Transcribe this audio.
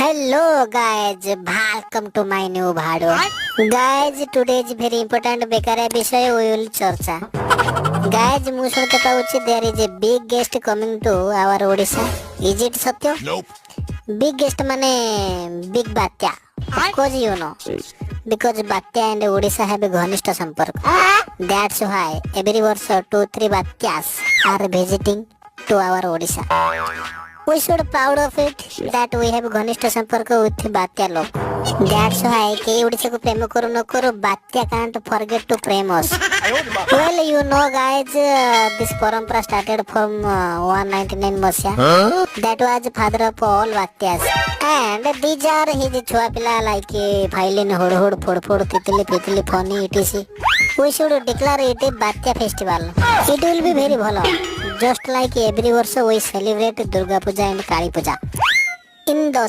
Hello guys, welcome to my new video. Guys, today is very important बेकारिया विषय we will चर्चा. Guys, ମୁଁ ଶୁଣିତେ ପାଉଛି there is a big guest coming to our Odisha. Is it Satya? Nope. Big guest ମାନେ big ବାତ୍ୟା. Of course you know. Because ବାତ୍ୟା and Odisha have a ଘନିଷ୍ଠ ସମ୍ପର୍କ. That's why every ବର୍ଷ 2-3 ବାତ୍ୟାs are visiting to our Odisha. We should proud of it that we have घनिष्ठ संपर्क with बात्या लोग. That's why के ओडिशा को प्रेम करो न करो बात्या can't forget to Prem us. Well, you know guys, this परंपरा started from 199 मसिया. That was father of all बात्यास. And these are his छुआ पिला like violin होड़ होड़ फोड़ फोड़ तितली पितली funny etc. We should declare it a बात्या festival. It will be very ଭଲ. Just like every वर्ष we celebrate Durga Puja and Kali Puja. In the